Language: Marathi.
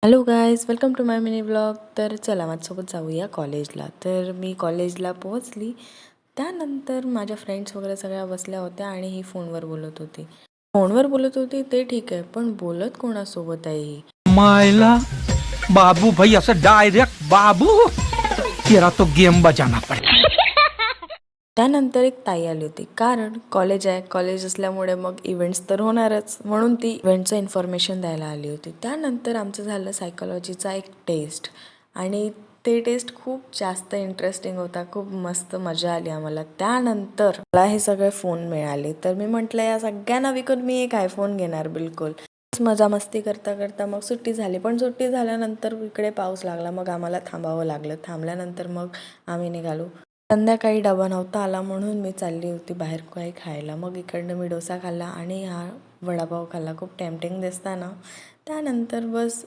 Hello guys, welcome to my mini blog. तर चला माझ्यासोबत जाऊया कॉलेजला. तर मी कॉलेजला पोहोचली. त्यानंतर माझ्या फ्रेंड्स वगैरे सगळ्या बसल्या होत्या आणि ही फोनवर बोलत होती ते ठीक आहे, पण बोलत कोणासोबत आहे ही? मायला बाबू भाई असं डायरेक्ट बाबू तेरा तो गेम बजाना पडेल. त्यानंतर एक ताई आली होती, कारण कॉलेज असल्यामुळे मग इव्हेंट्स तर होणारच, म्हणून ती इव्हेंटचं इन्फॉर्मेशन द्यायला आली होती. त्यानंतर आमचं झालं सायकोलॉजीचा एक टेस्ट आणि ते टेस्ट खूप जास्त इंटरेस्टिंग होता. खूप मस्त मजा आली आम्हाला. त्यानंतर मला हे सगळे फोन मिळाले, तर मी म्हटलं या सगळ्यांना विकून मी एक आयफोन घेणार बिलकुल. मजा मस्ती करता करता मग सुट्टी झाली. पण सुट्टी झाल्यानंतर इकडे पाऊस लागला, मग आम्हाला थांबावं लागलं. थांबल्यानंतर मग आम्ही निघालो. संध्याकाळी डबा नव्हता आला, म्हणून मी चालली होती बाहेर काही खायला. मग इकडनं मी डोसा खाल्ला आणि हा वडापाव खाल्ला. खूप टेम्पटिंग दिसताना. त्यानंतर बस